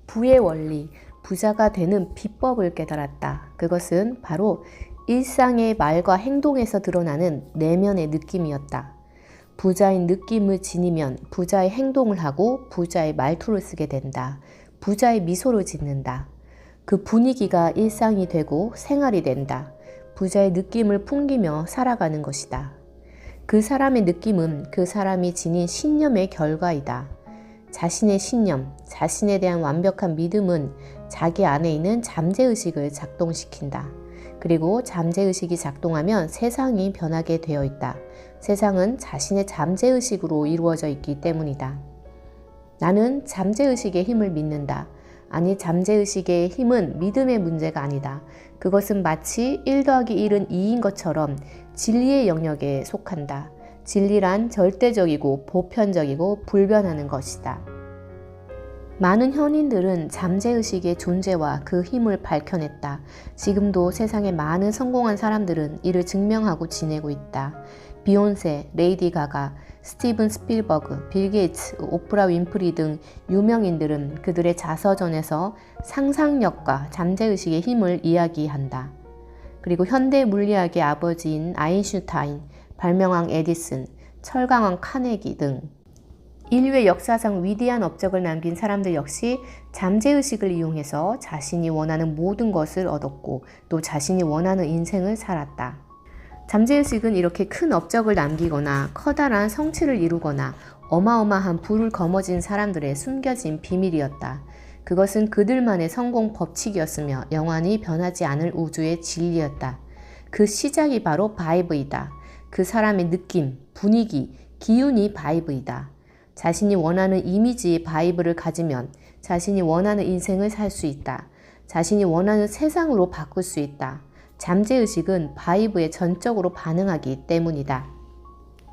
부의 원리, 부자가 되는 비법을 깨달았다. 그것은 바로 일상의 말과 행동에서 드러나는 내면의 느낌이었다. 부자인 느낌을 지니면 부자의 행동을 하고 부자의 말투를 쓰게 된다. 부자의 미소를 짓는다. 그 분위기가 일상이 되고 생활이 된다. 부자의 느낌을 풍기며 살아가는 것이다. 그 사람의 느낌은 그 사람이 지닌 신념의 결과이다. 자신의 신념, 자신에 대한 완벽한 믿음은 자기 안에 있는 잠재의식을 작동시킨다. 그리고 잠재의식이 작동하면 세상이 변하게 되어 있다. 세상은 자신의 잠재의식으로 이루어져 있기 때문이다. 나는 잠재의식의 힘을 믿는다. 아니, 잠재의식의 힘은 믿음의 문제가 아니다. 그것은 마치 1 더하기 1은 2인 것처럼 진리의 영역에 속한다. 진리란 절대적이고 보편적이고 불변하는 것이다. 많은 현인들은 잠재의식의 존재와 그 힘을 밝혀냈다. 지금도 세상에 많은 성공한 사람들은 이를 증명하고 지내고 있다. 비욘세, 레이디 가가, 스티븐 스필버그, 빌 게이츠, 오프라 윈프리 등 유명인들은 그들의 자서전에서 상상력과 잠재의식의 힘을 이야기한다. 그리고 현대 물리학의 아버지인 아인슈타인, 발명왕 에디슨, 철강왕 카네기 등 인류의 역사상 위대한 업적을 남긴 사람들 역시 잠재의식을 이용해서 자신이 원하는 모든 것을 얻었고 또 자신이 원하는 인생을 살았다. 잠재의식은 이렇게 큰 업적을 남기거나 커다란 성취를 이루거나 어마어마한 부를 거머쥔 사람들의 숨겨진 비밀이었다. 그것은 그들만의 성공 법칙이었으며 영원히 변하지 않을 우주의 진리였다. 그 시작이 바로 바이브이다. 그 사람의 느낌, 분위기, 기운이 바이브이다. 자신이 원하는 이미지의 바이브를 가지면 자신이 원하는 인생을 살 수 있다. 자신이 원하는 세상으로 바꿀 수 있다. 잠재의식은 바이브에 전적으로 반응하기 때문이다.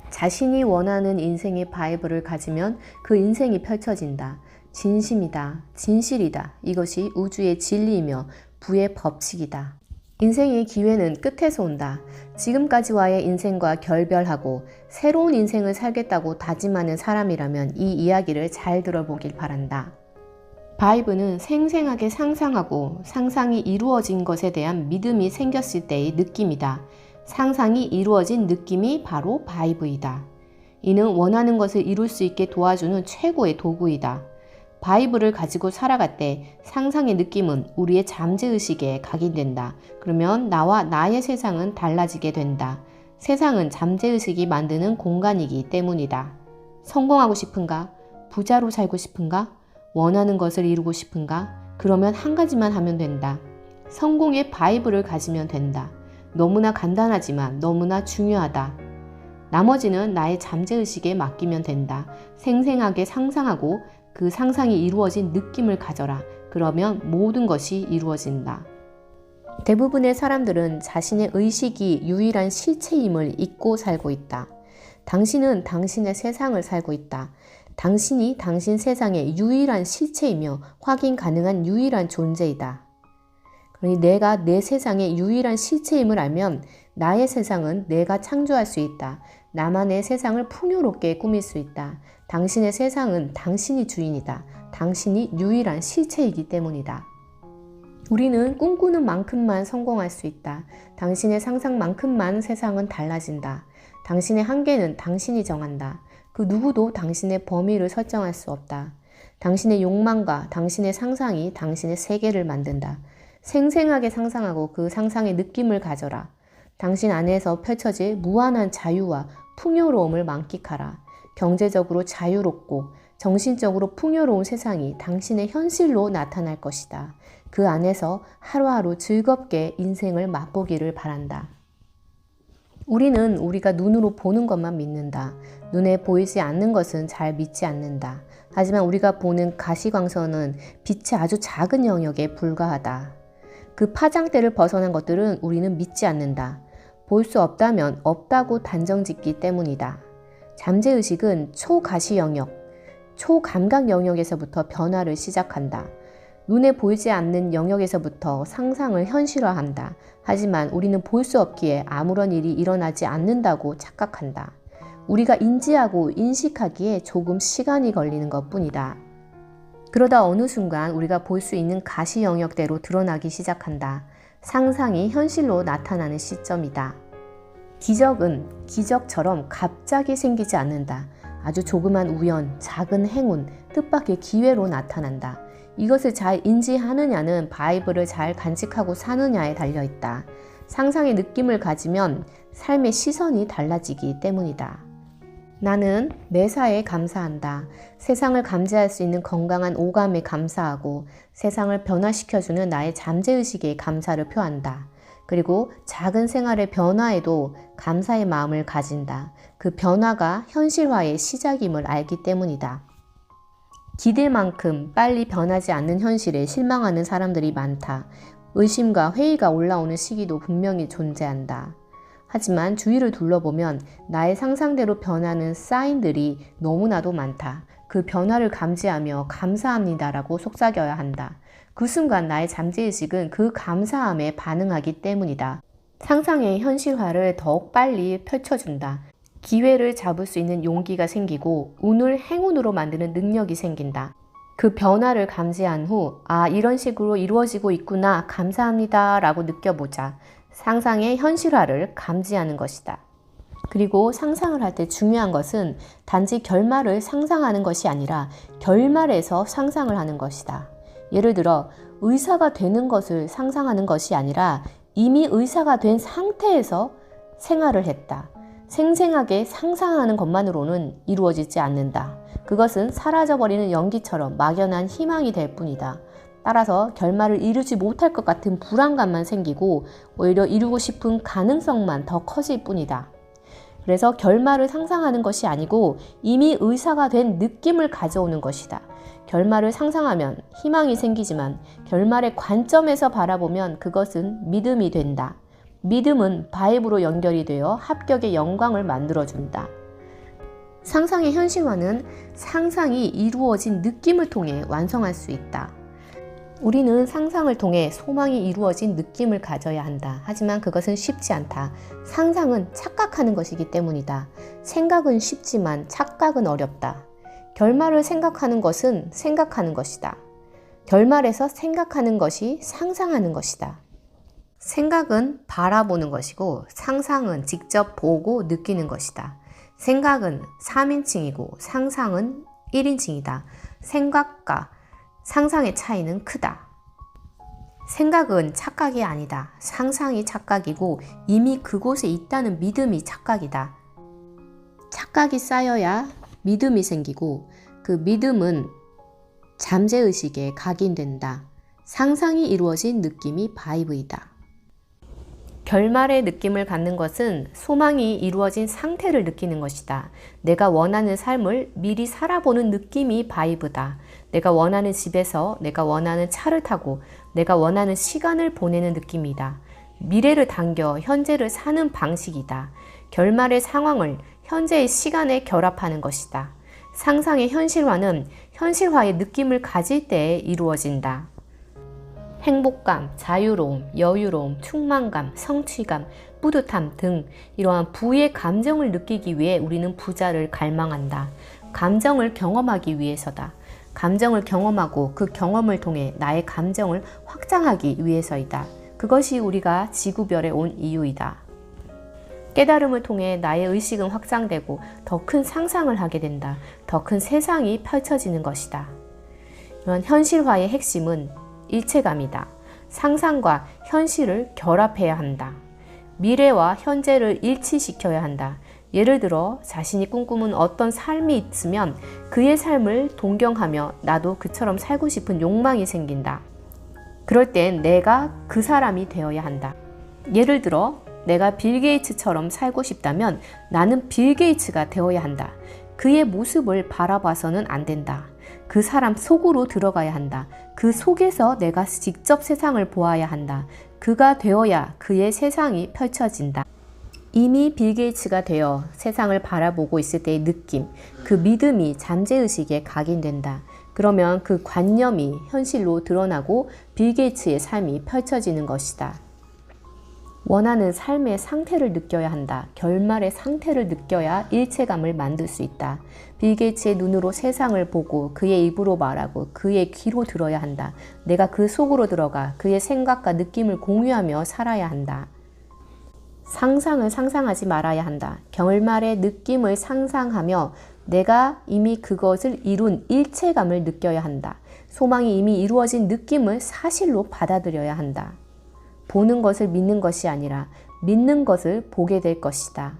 자신이 원하는 인생의 바이브를 가지면 그 인생이 펼쳐진다. 진심이다. 진실이다. 이것이 우주의 진리이며 부의 법칙이다. 인생의 기회는 끝에서 온다. 지금까지와의 인생과 결별하고 새로운 인생을 살겠다고 다짐하는 사람이라면 이 이야기를 잘 들어보길 바란다. 바이브는 생생하게 상상하고 상상이 이루어진 것에 대한 믿음이 생겼을 때의 느낌이다. 상상이 이루어진 느낌이 바로 바이브이다. 이는 원하는 것을 이룰 수 있게 도와주는 최고의 도구이다. 바이브를 가지고 살아갈 때 상상의 느낌은 우리의 잠재의식에 각인된다. 그러면 나와 나의 세상은 달라지게 된다. 세상은 잠재의식이 만드는 공간이기 때문이다. 성공하고 싶은가? 부자로 살고 싶은가? 원하는 것을 이루고 싶은가? 그러면 한 가지만 하면 된다. 성공의 바이브를 가지면 된다. 너무나 간단하지만 너무나 중요하다. 나머지는 나의 잠재의식에 맡기면 된다. 생생하게 상상하고 그 상상이 이루어진 느낌을 가져라. 그러면 모든 것이 이루어진다. 대부분의 사람들은 자신의 의식이 유일한 실체임을 잊고 살고 있다. 당신은 당신의 세상을 살고 있다. 당신이 당신 세상의 유일한 실체이며 확인 가능한 유일한 존재이다. 그러니 내가 내 세상의 유일한 실체임을 알면 나의 세상은 내가 창조할 수 있다. 나만의 세상을 풍요롭게 꾸밀 수 있다. 당신의 세상은 당신이 주인이다. 당신이 유일한 실체이기 때문이다. 우리는 꿈꾸는 만큼만 성공할 수 있다. 당신의 상상만큼만 세상은 달라진다. 당신의 한계는 당신이 정한다. 그 누구도 당신의 범위를 설정할 수 없다. 당신의 욕망과 당신의 상상이 당신의 세계를 만든다. 생생하게 상상하고 그 상상의 느낌을 가져라. 당신 안에서 펼쳐질 무한한 자유와 풍요로움을 만끽하라. 경제적으로 자유롭고 정신적으로 풍요로운 세상이 당신의 현실로 나타날 것이다. 그 안에서 하루하루 즐겁게 인생을 맛보기를 바란다. 우리는 우리가 눈으로 보는 것만 믿는다. 눈에 보이지 않는 것은 잘 믿지 않는다. 하지만 우리가 보는 가시광선은 빛의 아주 작은 영역에 불과하다. 그 파장대를 벗어난 것들은 우리는 믿지 않는다. 볼 수 없다면 없다고 단정짓기 때문이다. 잠재의식은 초가시 영역, 초감각 영역에서부터 변화를 시작한다. 눈에 보이지 않는 영역에서부터 상상을 현실화한다. 하지만 우리는 볼 수 없기에 아무런 일이 일어나지 않는다고 착각한다. 우리가 인지하고 인식하기에 조금 시간이 걸리는 것뿐이다. 그러다 어느 순간 우리가 볼 수 있는 가시 영역대로 드러나기 시작한다. 상상이 현실로 나타나는 시점이다. 기적은 기적처럼 갑자기 생기지 않는다. 아주 조그만 우연, 작은 행운, 뜻밖의 기회로 나타난다. 이것을 잘 인지하느냐는 바이블을 잘 간직하고 사느냐에 달려있다. 상상의 느낌을 가지면 삶의 시선이 달라지기 때문이다. 나는 매사에 감사한다. 세상을 감지할 수 있는 건강한 오감에 감사하고 세상을 변화시켜주는 나의 잠재의식에 감사를 표한다. 그리고 작은 생활의 변화에도 감사의 마음을 가진다. 그 변화가 현실화의 시작임을 알기 때문이다. 기대만큼 빨리 변하지 않는 현실에 실망하는 사람들이 많다. 의심과 회의가 올라오는 시기도 분명히 존재한다. 하지만 주위를 둘러보면 나의 상상대로 변하는 사인들이 너무나도 많다. 그 변화를 감지하며 감사합니다라고 속삭여야 한다. 그 순간 나의 잠재의식은 그 감사함에 반응하기 때문이다. 상상의 현실화를 더욱 빨리 펼쳐준다. 기회를 잡을 수 있는 용기가 생기고 운을 행운으로 만드는 능력이 생긴다. 그 변화를 감지한 후 이런 식으로 이루어지고 있구나, 감사합니다 라고 느껴보자. 상상의 현실화를 감지하는 것이다. 그리고 상상을 할 때 중요한 것은 단지 결말을 상상하는 것이 아니라 결말에서 상상을 하는 것이다. 예를 들어 의사가 되는 것을 상상하는 것이 아니라 이미 의사가 된 상태에서 생활을 했다. 생생하게 상상하는 것만으로는 이루어지지 않는다. 그것은 사라져버리는 연기처럼 막연한 희망이 될 뿐이다. 따라서 결말을 이루지 못할 것 같은 불안감만 생기고 오히려 이루고 싶은 가능성만 더 커질 뿐이다. 그래서 결말을 상상하는 것이 아니고 이미 의사가 된 느낌을 가져오는 것이다. 결말을 상상하면 희망이 생기지만 결말의 관점에서 바라보면 그것은 믿음이 된다. 믿음은 바이브로 연결이 되어 합격의 영광을 만들어준다. 상상의 현실화는 상상이 이루어진 느낌을 통해 완성할 수 있다. 우리는 상상을 통해 소망이 이루어진 느낌을 가져야 한다. 하지만 그것은 쉽지 않다. 상상은 착각하는 것이기 때문이다. 생각은 쉽지만 착각은 어렵다. 결말을 생각하는 것은 생각하는 것이다. 결말에서 생각하는 것이 상상하는 것이다. 생각은 바라보는 것이고 상상은 직접 보고 느끼는 것이다. 생각은 3인칭이고 상상은 1인칭이다. 생각과 상상의 차이는 크다. 생각은 착각이 아니다. 상상이 착각이고 이미 그곳에 있다는 믿음이 착각이다. 착각이 쌓여야 믿음이 생기고 그 믿음은 잠재의식에 각인된다. 상상이 이루어진 느낌이 바이브이다. 결말의 느낌을 갖는 것은 소망이 이루어진 상태를 느끼는 것이다. 내가 원하는 삶을 미리 살아보는 느낌이 바이브다. 내가 원하는 집에서 내가 원하는 차를 타고 내가 원하는 시간을 보내는 느낌이다. 미래를 당겨 현재를 사는 방식이다. 결말의 상황을 현재의 시간에 결합하는 것이다. 상상의 현실화는 현실화의 느낌을 가질 때에 이루어진다. 행복감, 자유로움, 여유로움, 충만감, 성취감, 뿌듯함 등 이러한 부의 감정을 느끼기 위해 우리는 부자를 갈망한다. 감정을 경험하기 위해서다. 감정을 경험하고 그 경험을 통해 나의 감정을 확장하기 위해서이다. 그것이 우리가 지구별에 온 이유이다. 깨달음을 통해 나의 의식은 확장되고 더 큰 상상을 하게 된다. 더 큰 세상이 펼쳐지는 것이다. 이런 현실화의 핵심은 일체감이다. 상상과 현실을 결합해야 한다. 미래와 현재를 일치시켜야 한다. 예를 들어 자신이 꿈꾸는 어떤 삶이 있으면 그의 삶을 동경하며 나도 그처럼 살고 싶은 욕망이 생긴다. 그럴 땐 내가 그 사람이 되어야 한다. 예를 들어 내가 빌 게이츠처럼 살고 싶다면 나는 빌 게이츠가 되어야 한다. 그의 모습을 바라봐서는 안 된다. 그 사람 속으로 들어가야 한다. 그 속에서 내가 직접 세상을 보아야 한다. 그가 되어야 그의 세상이 펼쳐진다. 이미 빌 게이츠가 되어 세상을 바라보고 있을 때의 느낌, 그 믿음이 잠재의식에 각인된다. 그러면 그 관념이 현실로 드러나고 빌 게이츠의 삶이 펼쳐지는 것이다. 원하는 삶의 상태를 느껴야 한다. 결말의 상태를 느껴야 일체감을 만들 수 있다. 빌 게이츠의 눈으로 세상을 보고 그의 입으로 말하고 그의 귀로 들어야 한다. 내가 그 속으로 들어가 그의 생각과 느낌을 공유하며 살아야 한다. 상상을 상상하지 말아야 한다. 결말의 느낌을 상상하며 내가 이미 그것을 이룬 일체감을 느껴야 한다. 소망이 이미 이루어진 느낌을 사실로 받아들여야 한다. 보는 것을 믿는 것이 아니라 믿는 것을 보게 될 것이다.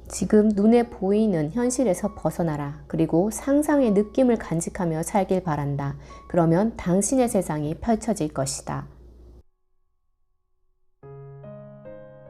지금 눈에 보이는 현실에서 벗어나라. 그리고 상상의 느낌을 간직하며 살길 바란다. 그러면 당신의 세상이 펼쳐질 것이다.